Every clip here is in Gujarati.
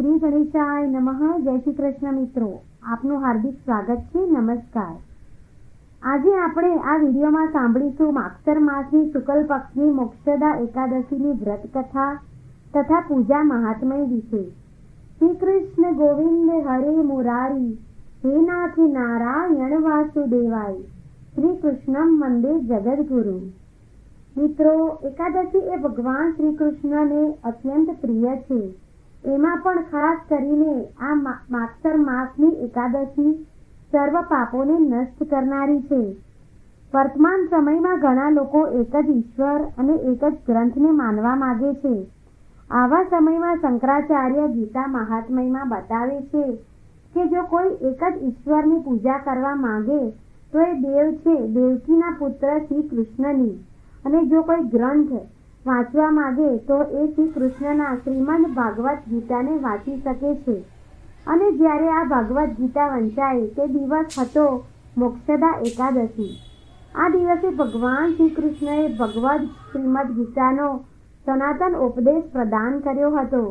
શ્રી ગણેશાય નમઃ. જય શ્રી કૃષ્ણ મિત્રો, આપનું હાર્દિક સ્વાગત છે. નમસ્કાર. આજે આપણે આ વિડીયોમાં સાંભળીશું માગસર માસની શુક્લ પક્ષની મોક્ષદા એકાદશીની વ્રત કથા તથા પૂજા મહાત્મય વિશે. શ્રી કૃષ્ણ ગોવિંદ હરે મુરારી, હે નાથ નારાયણ વાસુદેવાય, શ્રી કૃષ્ણમ વંદે જગદગુરુ. મિત્રો, એકાદશી એ ભગવાન શ્રી કૃષ્ણને અત્યંત પ્રિય છે. એમાં પણ ખાસ કરીને આ માગસર માસની એકાદશી સર્વ પાપોને નષ્ટ કરનારી છે. વર્તમાન સમયમાં ઘણા લોકો એક જ ઈશ્વર અને એક જ ગ્રંથને માનવા માગે છે. આવા સમયમાં શંકરાચાર્ય ગીતા મહાત્મ્યમાં બતાવે છે કે જો કોઈ એક જ ઈશ્વરની પૂજા કરવા માંગે તો એ દેવ છે, દેવકીના પુત્ર શ્રી કૃષ્ણની. અને જો કોઈ ગ્રંથ વાંચવા માંગે તો એ શ્રી કૃષ્ણના શ્રીમદ ભાગવત ગીતાને વાંચી શકે છે. અને જ્યારે આ ભગવદ્ ગીતા વંચાય તે દિવસ હતો મોક્ષદા એકાદશી. આ દિવસે ભગવાન શ્રી કૃષ્ણએ ભગવદ્ શ્રીમદ ગીતાનો સનાતન ઉપદેશ પ્રદાન કર્યો હતો,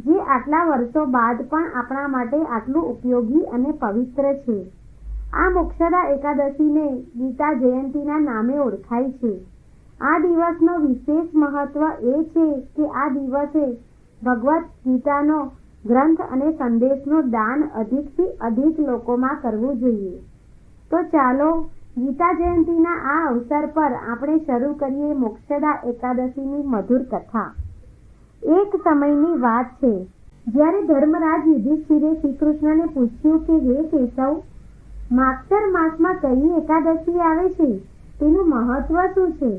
જે આટલા વર્ષો બાદ પણ આપણા માટે આટલું ઉપયોગી અને પવિત્ર છે. આ મોક્ષદા એકાદશીને ગીતા જયંતીના નામે ઓળખાય છે. આ દિવસનો વિશેષ મહત્વ એ છે કે આ દિવસે ભગવદ્ ગીતાનો ગ્રંથ અને સંદેશનું દાન અધિકથી અધિક લોકોમાં કરવું જોઈએ. તો ચાલો ગીતા જયંતીના આ અવસર પર આપણે શરૂ કરીએ મોક્ષદા એકાદશીની મધુર કથા. એક સમયની વાત છે જ્યારે ધર્મરાજ યુધિષ્ઠિરે શ્રી કૃષ્ણને પૂછ્યું કે હે કેશવ, માગસર માસમાં કઈ એકાદશી આવે છે, તેનું મહત્વ શું છે?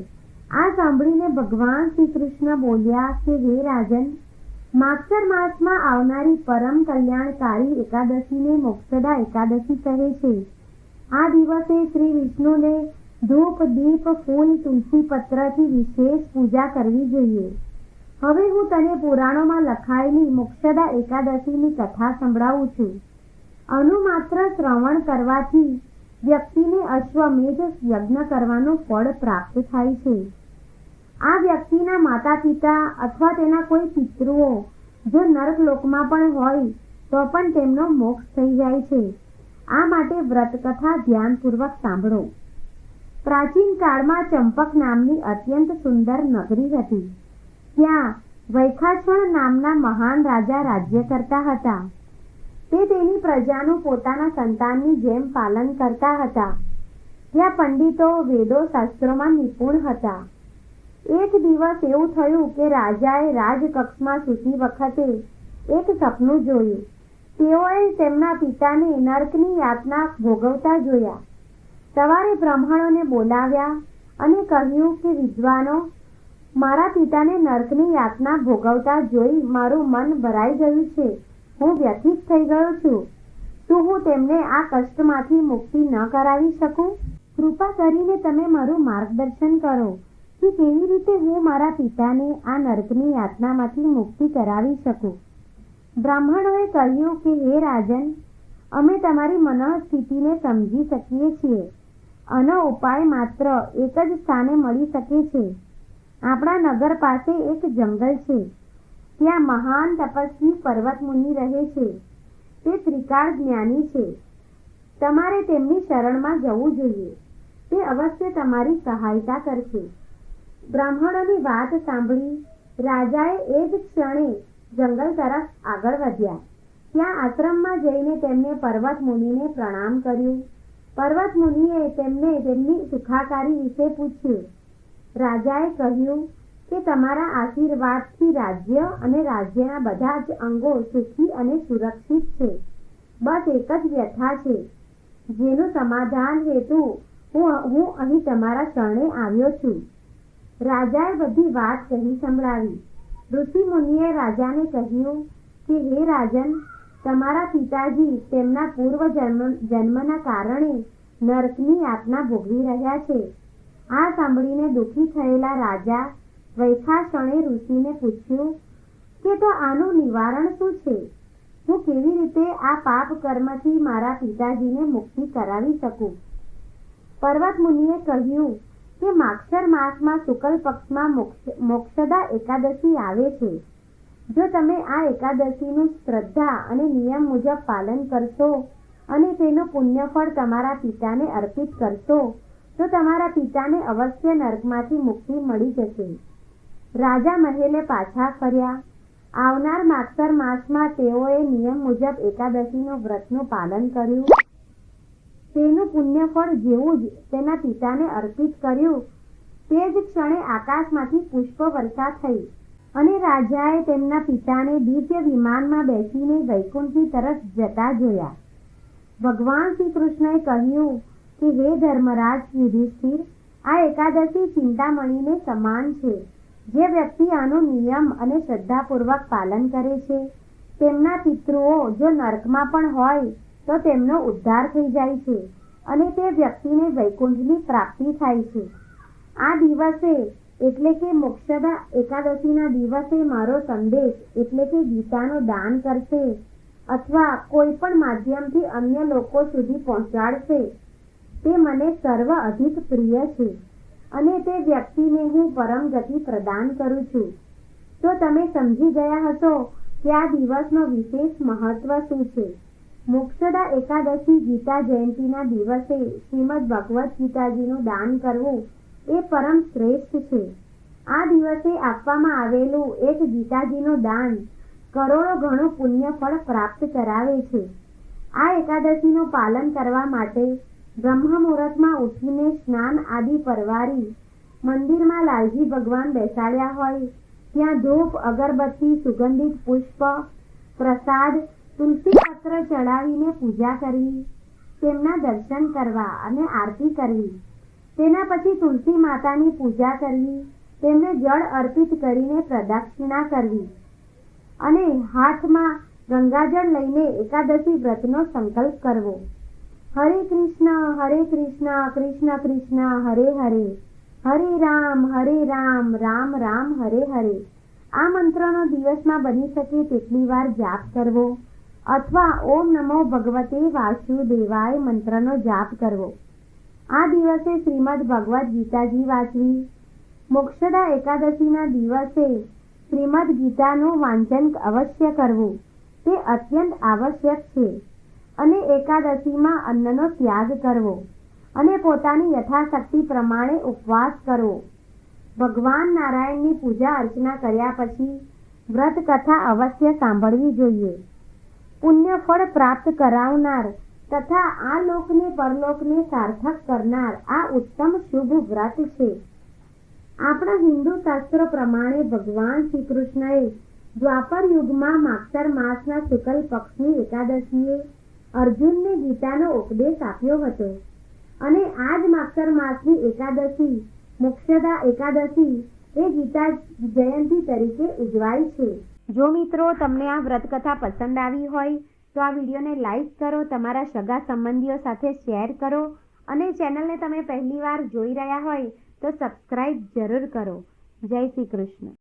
આ સાંભળીને ભગવાન શ્રી કૃષ્ણ બોલ્યા કે હે રાજન, માગસર માસમાં આવનારી પરમ કલ્યાણકારી એકાદશીને મોક્ષદા એકાદશી કહે છે. આ દિવસે શ્રી વિષ્ણુને ધૂપ, દીપ, ફૂલ, તુલસી પત્રથી વિશેષ પૂજા કરવી જોઈએ. હવે હું તને પુરાણોમાં લખાયેલી મોક્ષદા એકાદશીની કથા સંભળાવું છું. આનું માત્ર શ્રવણ કરવાથી વ્યક્તિને અશ્વમેધ યજ્ઞ કરવાનું ફળ પ્રાપ્ત થાય છે. આ વ્યક્તિના માતા પિતા અથવા તેના કોઈ પિતૃઓ જો નરક લોકમાં પણ હોય તો પણ તેમનો મોક્ષ થઈ જાય છે. આ માટે વ્રત કથા ધ્યાનપૂર્વક સાંભળો. પ્રાચીન કાળમાં ચંપક નામની અત્યંત સુંદર નગરી હતી. ત્યાં વૈખાશ્વણ નામના મહાન રાજા રાજ્ય કરતા હતા. તે તેની પ્રજાનું પોતાના સંતાનની જેમ પાલન કરતા હતા. ત્યાં પંડિતો વેદો શાસ્ત્રોમાં નિપુણ હતા. એક દિવસ એવું થયું કે રાજાએ રાજકક્ષમાં સૂતી વખતે એક સપનું જોયું. તેઓએ તેમના પિતાને નરકની યાતના ભોગવતા જોયા. સવારે બ્રાહ્મણોને બોલાવ્યા અને કહ્યું કે વિદ્વાનો, મારા પિતાને નરકની યાતના ભોગવતા જોઈ મારું મન ભરાઈ ગયું છે. હું વ્યથિત થઈ ગયો છું. શું હું તેમને આ કષ્ટમાંથી મુક્તિ ન કરાવી શકું? કૃપા કરીને તમે મારું માર્ગદર્શન કરો કે કેવી રીતે હું મારા પિતાને આ નરકની યાતનામાંથી મુક્તિ કરાવી શકું. બ્રાહ્મણોએ કહ્યું કે હે રાજન, અમે તમારી મનઃસ્થિતિને સમજી શકીએ છીએ. આનો ઉપાય માત્ર એક જ સ્થાને મળી શકે છે. આપણા નગર પાસે એક જંગલ છે. ત્યાં મહાન તપસ્વી પર્વત મુનિ રહે છે. તે ત્રિકાળ જ્ઞાની છે. તમારે તેમની શરણમાં જવું જોઈએ. તે અવશ્ય તમારી સહાયતા કરશે. બ્રાહ્મણોની વાત સાંભળી રાજાએ એ જ ક્ષણે જંગલ તરફ આગળ વધ્યા. ત્યાં આશ્રમમાં જઈને તેમને પર્વત મુનિને પ્રણામ કર્યું. પર્વત મુનિએ તેમને તેમની સુખાકારી વિશે પૂછ્યું. રાજાએ કહ્યું કે તમારા આશીર્વાદથી રાજ્ય અને રાજ્યના બધા જ અંગો સુખી અને સુરક્ષિત છે. બસ એક જ વ્યથા છે, જેનું સમાધાન હેતુ હું અહીં તમારા શરણે આવ્યો છું. રાજાએ બધી વાત કહી સંભળાવી. ઋષિ મુનિએ રાજાને કહ્યું કે હે રાજન, તમારા પિતાજી તેમના પૂર્વ જન્મના કારણે નરકની યાતના ભોગવી રહ્યા છે. આ સાંભળીને દુઃખી થયેલા રાજા વૈખાશ્વણે ઋષિને પૂછ્યું કે તો આનું નિવારણ શું છે? હું કેવી રીતે આ પાપ કર્મથી મારા પિતાજીને મુક્તિ કરાવી શકું? પર્વત મુનિએ કહ્યું કે માગસર માસમાં શુક્લ પક્ષમાં મોક્ષદા એકાદશી આવે છે. જો તમે આ એકાદશીનું શ્રદ્ધા અને નિયમ મુજબ પાલન કરશો અને તેનું પુણ્યફળ તમારા પિતાને અર્પિત કરશો તો તમારા પિતાને અવશ્ય નરકમાંથી મુક્તિ મળી જશે. રાજા મહેલે પાછા ફર્યા. આવનાર માગસર માસમાં તેઓએ નિયમ મુજબ એકાદશીનું વ્રતનું પાલન કર્યું. તેનું પુણ્યફળ જેવું જ તેના પિતાને અર્પિત કર્યું તે જ ક્ષણે આકાશમાંથી પુષ્પ વર્ષા થઈ અને રાજાએ તેમના પિતાને દિવ્ય વિમાનમાં બેસીને વૈકુંઠની તરફ જતા જોયા. ભગવાન શ્રી કૃષ્ણએ કહ્યું કે હે ધર્મરાજ યુધિષ્ઠિર, આ એકાદશી ચિંતામણીને સમાન છે. જે વ્યક્તિ આનું નિયમ અને શ્રદ્ધાપૂર્વક પાલન કરે છે તેમના પિતૃઓ જો નરકમાં પણ હોય તો તેમનો ઉદ્ધાર થઈ જાય છે અને તે વ્યક્તિને વૈકુંઠની પ્રાપ્તિ થાય છે. આ દિવસે એટલે કે મોક્ષદા એકાદશીના દિવસે મારો સંદેશ એટલે કે ગીતાનું દાન કરશે અથવા કોઈ પણ માધ્યમથી અન્ય લોકો સુધી પહોંચાડશે તે મને સર્વ અધિક પ્રિય છે અને તે વ્યક્તિને હું પરમ ગતિ પ્રદાન કરું છું. તો તમે સમજી ગયા હશો કે આ દિવસનો વિશેષ મહત્વ શું છે. મોક્ષદા એકાદશી ગીતા જયંતિના દિવસે શ્રીમદ ભગવદ્ ગીતાજીનું દાન કરવું એ પરમ શ્રેષ્ઠ છે. આ દિવસે આપવામાં આવેલું એક ગીતાજીનું દાન કરોડો ગણું પુણ્ય ફળ પ્રાપ્ત કરાવે છે. આ એકાદશીનું પાલન કરવા માટે બ્રહ્મ મુહૂર્તમાં ઉઠીને સ્નાન આદિ પરવારી મંદિરમાં લાલજી ભગવાન બેસાડ્યા હોય ત્યાં ધૂપ અગરબત્તી સુગંધિત પુષ્પ પ્રસાદ તુલસી પત્ર ચડાવીને પૂજા કરવી, તેમના દર્શન કરવા અને આરતી કરવી. તેના પછી તુલસી માતાની પૂજા કરવી, તેમને જળ અર્પિત કરીને પ્રદક્ષિણા કરવી અને હાથમાં ગંગાજળ લઈને એકાદશી વ્રતનો સંકલ્પ કરવો. હરે કૃષ્ણ કૃષ્ણ કૃષ્ણ હરે હરે, હરે રામ રામ રામ હરે હરે. આ મંત્રનો દિવસમાં બની શકે તેટલી વાર જાપ કરવો અથવા ઓમ નમો ભગવતે વાસુદેવાય મંત્રનો જાપ કરવો. આ દિવસે શ્રીમદ ભગવદ્ ગીતાજી વાંચવી. મોક્ષદા એકાદશીના દિવસે શ્રીમદ ગીતાનું વાંચન અવશ્ય કરવું તે અત્યંત આવશ્યક છે અને એકાદશીમાં અન્નનો ત્યાગ કરવો અને પોતાની યથાશક્તિ પ્રમાણે ઉપવાસ કરવો. ભગવાન નારાયણની પૂજા અર્ચના કર્યા પછી વ્રત કથા અવશ્ય સાંભળવી જોઈએ. પુણ્ય ફળ પ્રાપ્ત કરાવનાર તથા આ લોકને પરલોકને સાર્થક કરનાર આ ઉત્તમ શુભ વ્રત છે. આપણા હિન્દુ શાસ્ત્રો પ્રમાણે ભગવાન શ્રી કૃષ્ણએ દ્વાપર યુગમાં માગસર માસના શુક્લ પક્ષની એકાદશીએ અર્જુનને ગીતાનો ઉપદેશ આપ્યો હતો અને આ જ માગસર માસની એકાદશી મોક્ષદા એકાદશી એ ગીતા જયંતિ તરીકે ઉજવાય છે. જો મિત્રો તમને આ વ્રત કથા પસંદ આવી હોય તો આ વિડીયોને લાઈક કરો, તમારા સગા સંબંધીઓ સાથે શેર કરો અને ચેનલને તમે પહેલી વાર જોઈ રહ્યા હોય તો સબસ્ક્રાઇબ જરૂર કરો. જય શ્રી કૃષ્ણ.